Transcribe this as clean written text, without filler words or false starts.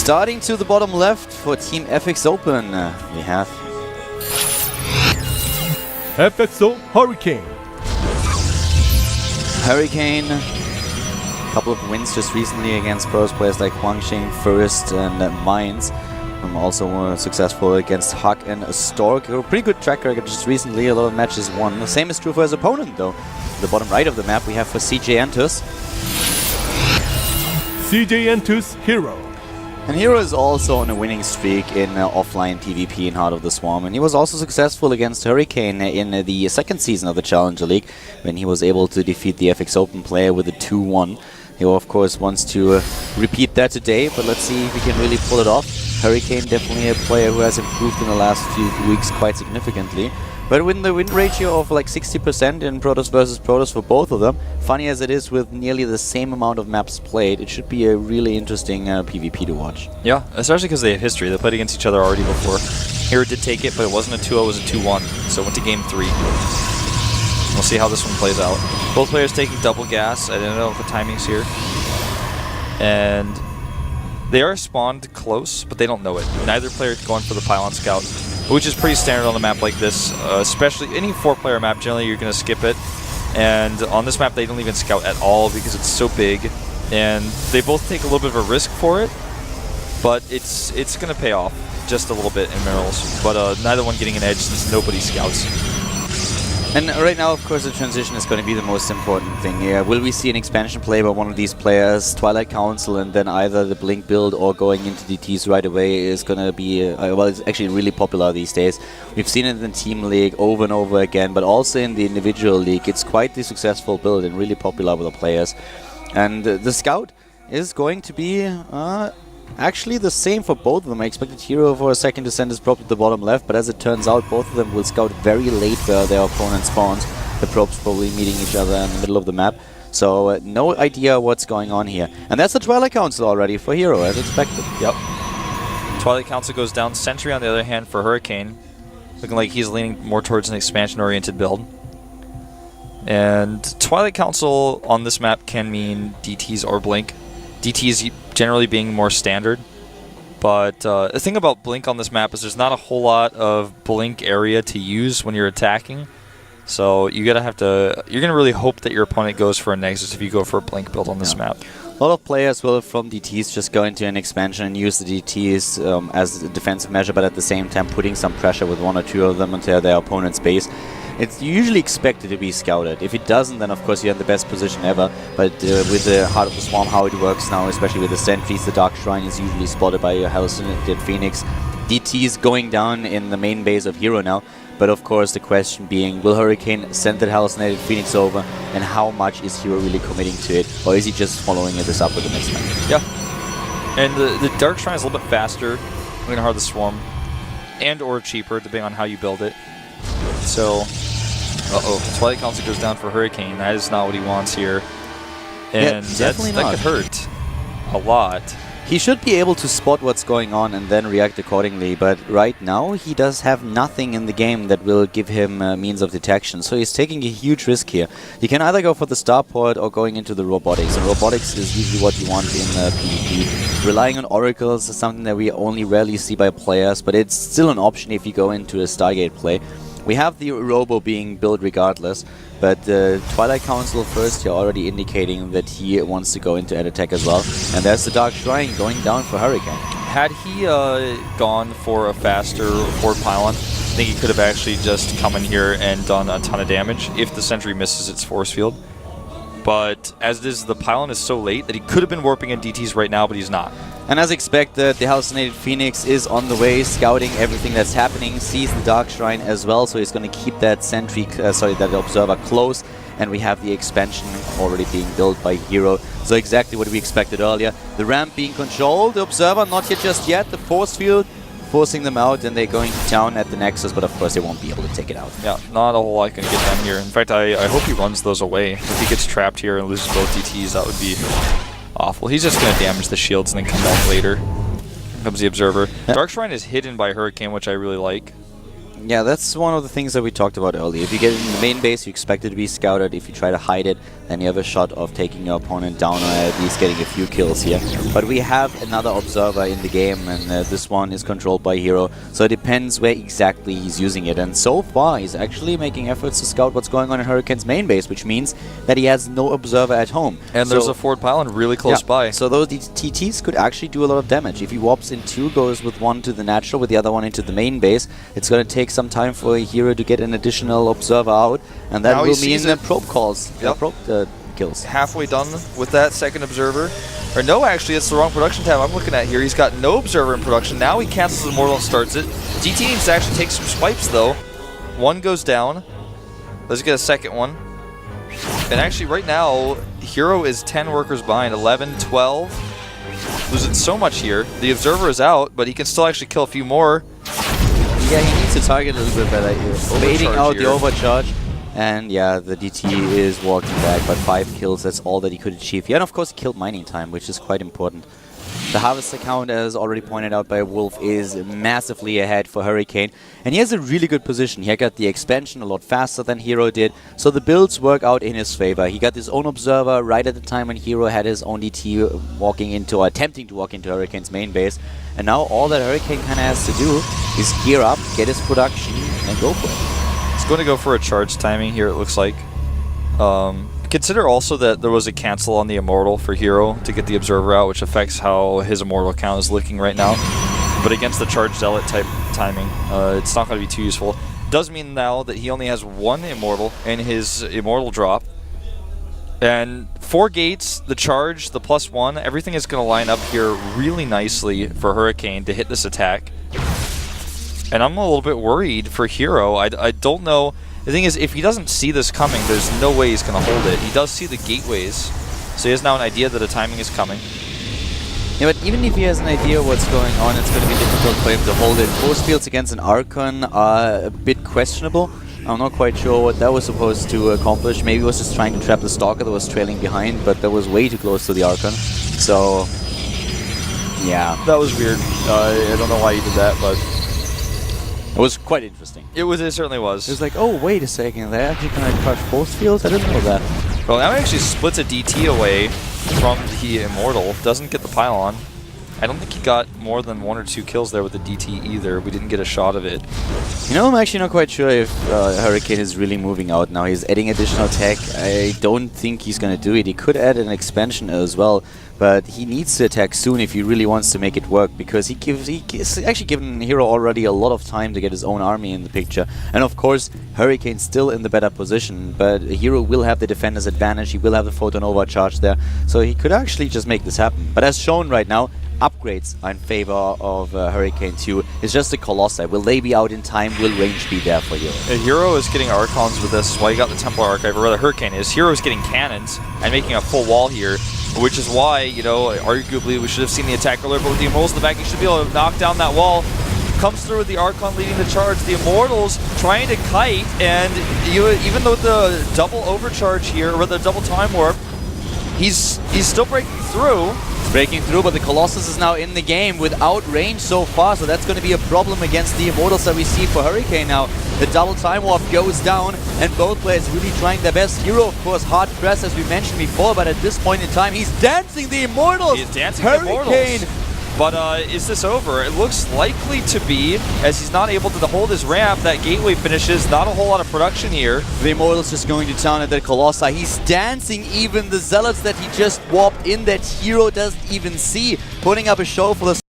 Starting to the bottom left for Team FX Open, we have FXO Hurricane. Hurricane. A couple of wins just recently against pros players like Huangxing, First, and Mainz. Also successful against Huck and Stork. A pretty good track record just recently, a lot of matches won. The same is true for his opponent though. The bottom right of the map we have for CJ Entus. CJ Entus Hero. And Hero is also on a winning streak in offline PvP in Heart of the Swarm, and he was also successful against Hurricane in the second season of the Challenger League when he was able to defeat the FX Open player with a 2-1. He of course wants to repeat that today, but let's see if he can really pull it off. Hurricane definitely a player who has improved in the last few weeks quite significantly. But with the win ratio of like 60% in Protoss versus Protoss for both of them, funny as it is with nearly the same amount of maps played, it should be a really interesting PvP to watch. Yeah, especially because they have history. They played against each other already before. Hero did take it, but it wasn't a 2-0, it was a 2-1. So it went to game 3. We'll see how this one plays out. Both players taking double gas. I don't know if the timing's here. And they are spawned close, but they don't know it. Neither player going for the pylon scout, which is pretty standard on a map like this. Especially any 4-player map, generally you're going to skip it. And on this map, they don't even scout at all because it's so big. And they both take a little bit of a risk for it, but it's going to pay off just a little bit in minerals. But neither one getting an edge since nobody scouts. And right now, of course, the transition is going to be the most important thing here. Will we see an expansion play by one of these players, Twilight Council, and then either the Blink build or going into DTs right away is going to be, well, it's actually really popular these days. We've seen it in the Team League over and over again, but also in the individual league. It's quite the successful build and really popular with the players. And the Scout is going to be actually the same for both of them. I expected Hero for a second to send his probe to the bottom left, but as it turns out, both of them will scout very late where their opponent spawns. The probes probably meeting each other in the middle of the map. So no idea what's going on here. And that's the Twilight Council already for Hero, as expected. Yep. Twilight Council goes down. Sentry, on the other hand, for Hurricane. Looking like he's leaning more towards an expansion-oriented build. And Twilight Council on this map can mean DTs or Blink. DTs generally being more standard, but the thing about Blink on this map is there's not a whole lot of Blink area to use when you're attacking, so you're gonna really hope that your opponent goes for a Nexus if you go for a Blink build on this map. A lot of players will from DTs just go into an expansion and use the DTs as a defensive measure, but at the same time putting some pressure with one or two of them onto their opponent's base. It's usually expected to be scouted. If it doesn't, then of course you're in the best position ever. But with the Heart of the Swarm, how it works now, especially with the sentries, the Dark Shrine is usually spotted by your hallucinated Phoenix. DTs going down in the main base of Hero now. But of course the question being, will Hurricane send that hallucinated Phoenix over? And how much is Hero really committing to it? Or is he just following this up with the next match? Yeah. And the Dark Shrine is a little bit faster in Heart of the Swarm. And or cheaper, depending on how you build it. So, Twilight Council goes down for Hurricane. That is not what he wants here. And yeah, that could hurt a lot. He should be able to spot what's going on and then react accordingly, but right now he does have nothing in the game that will give him means of detection, so he's taking a huge risk here. He can either go for the starport or going into the robotics, and robotics is usually what you want in PvP. Relying on oracles is something that we only rarely see by players, but it's still an option if you go into a Stargate play. We have the Robo being built regardless, but Twilight Council first here already indicating that he wants to go into an attack as well. And there's the Dark Shrine going down for Hurricane. Had he gone for a faster forward pylon, I think he could have actually just come in here and done a ton of damage if the sentry misses its force field. But as it is, the pylon is so late that he could have been warping in DTs right now, but he's not. And as expected, the hallucinated Phoenix is on the way, scouting everything that's happening, sees the Dark Shrine as well, so he's going to keep that sentry, that observer close. And we have the expansion already being built by Hero. So exactly what we expected earlier. The ramp being controlled, the observer not here just yet, the force field forcing them out, and they're going down at the Nexus, but of course they won't be able to take it out. Yeah, not a whole lot can get done here. In fact, I hope he runs those away. If he gets trapped here and loses both DTs, that would be awful. He's just going to damage the shields and then come back later. Here comes the Observer. Yep. Dark Shrine is hidden by Hurricane, which I really like. Yeah, that's one of the things that we talked about earlier. If you get in the main base, you expect it to be scouted. If you try to hide it, then you have a shot of taking your opponent down or at least getting a few kills here. But we have another observer in the game, and this one is controlled by Hero. So it depends where exactly he's using it. And so far, he's actually making efforts to scout what's going on in Hurricane's main base, which means that he has no observer at home. And there's a forward pylon really close by. So those TTs could actually do a lot of damage. If he warps in two, goes with one to the natural, with the other one into the main base, it's going to take some time for a Hero to get an additional observer out, and that will mean probe calls, probe kills. Halfway done with that second observer. Or no, actually, it's the wrong production tab I'm looking at here. He's got no observer in production. Now he cancels Immortal and starts it. DT needs to actually take some swipes, though. One goes down. Let's get a second one. And actually, right now, Hero is 10 workers behind. 11, 12. Losing so much here. The observer is out, but he can still actually kill a few more. Yeah, he needs to target a little bit better here. Baiting out the overcharge. And yeah, the DT is walking back, but 5 kills, that's all that he could achieve. Yeah, and of course he killed mining time, which is quite important. The harvest account, as already pointed out by Wolf, is massively ahead for Hurricane. And he has a really good position. He got the expansion a lot faster than Hero did, so the builds work out in his favor. He got his own observer right at the time when Hero had his own DT walking into, or attempting to walk into Hurricane's main base. And now all that Hurricane kind of has to do is gear up, get his production, and go for it. He's going to go for a charge timing here, it looks like. Consider also that there was a cancel on the Immortal for Hero to get the Observer out, which affects how his Immortal count is looking right now. But against the Charge Zealot type timing, it's not going to be too useful. Does mean now that he only has 1 Immortal in his Immortal drop. And 4 gates, the charge, the +1, everything is going to line up here really nicely for Hurricane to hit this attack. And I'm a little bit worried for Hero. I don't know. The thing is, if he doesn't see this coming, there's no way he's going to hold it. He does see the gateways, so he has now an idea that a timing is coming. Yeah, but even if he has an idea what's going on, it's going to be difficult for him to hold it. Force fields against an Archon are a bit questionable. I'm not quite sure what that was supposed to accomplish. Maybe it was just trying to trap the Stalker that was trailing behind, but that was way too close to the Archon. So, yeah. That was weird. I don't know why he did that, but it was quite interesting. It certainly was. It was like, oh, wait a second, they're actually going to crush force fields? I didn't know that. Well, now he actually splits a DT away from the Immortal. Doesn't get the pylon. I don't think he got more than 1 or 2 kills there with the DT either. We didn't get a shot of it. You know, I'm actually not quite sure if Hurricane is really moving out now. He's adding additional tech. I don't think he's going to do it. He could add an expansion as well, but he needs to attack soon if he really wants to make it work, because he's actually given Hero already a lot of time to get his own army in the picture. And of course, Hurricane's still in the better position, but Hero will have the defender's advantage. He will have the photon overcharge there, so he could actually just make this happen. But as shown right now, upgrades are in favor of Hurricane 2. It's just the Colossi. Will they be out in time? Will range be there for Hero? Hero is getting Archons with this. Why you got the Templar Archive, or rather Hurricane is. Hero is getting cannons and making a full wall here, which is why, you know, arguably we should have seen the attack alert, but with the Immortals in the back, you should be able to knock down that wall. Comes through with the Archon leading the charge. The Immortals trying to kite, and even though the double overcharge here, or the double time warp, he's still breaking through. Breaking through, but the Colossus is now in the game without range so far, so that's going to be a problem against the Immortals that we see for Hurricane now. The double time warp goes down, and both players really trying their best. Hero, of course, hard pressed as we mentioned before, but at this point in time, he's dancing the Immortals! He's dancing the Immortals! But is this over? It looks likely to be, as he's not able to hold his ramp. That gateway finishes, not a whole lot of production here. The Immortals just going to town at the Colossi. He's dancing even the Zealots that he just warped in that Hero doesn't even see, putting up a show for the